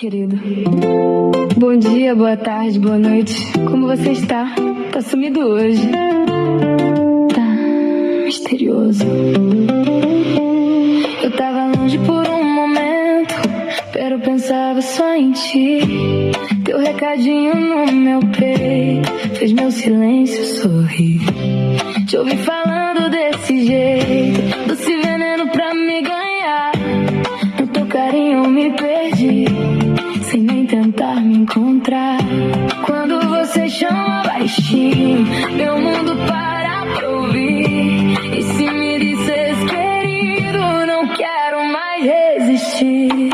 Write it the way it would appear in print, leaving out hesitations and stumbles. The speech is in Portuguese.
querido. Bom dia, boa tarde, boa noite. Como você está? Tá sumido hoje. Tá misterioso. Eu tava longe por um momento, pero pensava só em ti. Teu recadinho no meu peito fez meu silêncio sorrir. Te ouvi falando desse jeito, doce veneno pra me ganhar. No teu carinho eu me perdi, sem nem tentar me encontrar. Quando você chama baixinho, meu mundo para pra ouvir. E se me disses querido, não quero mais resistir.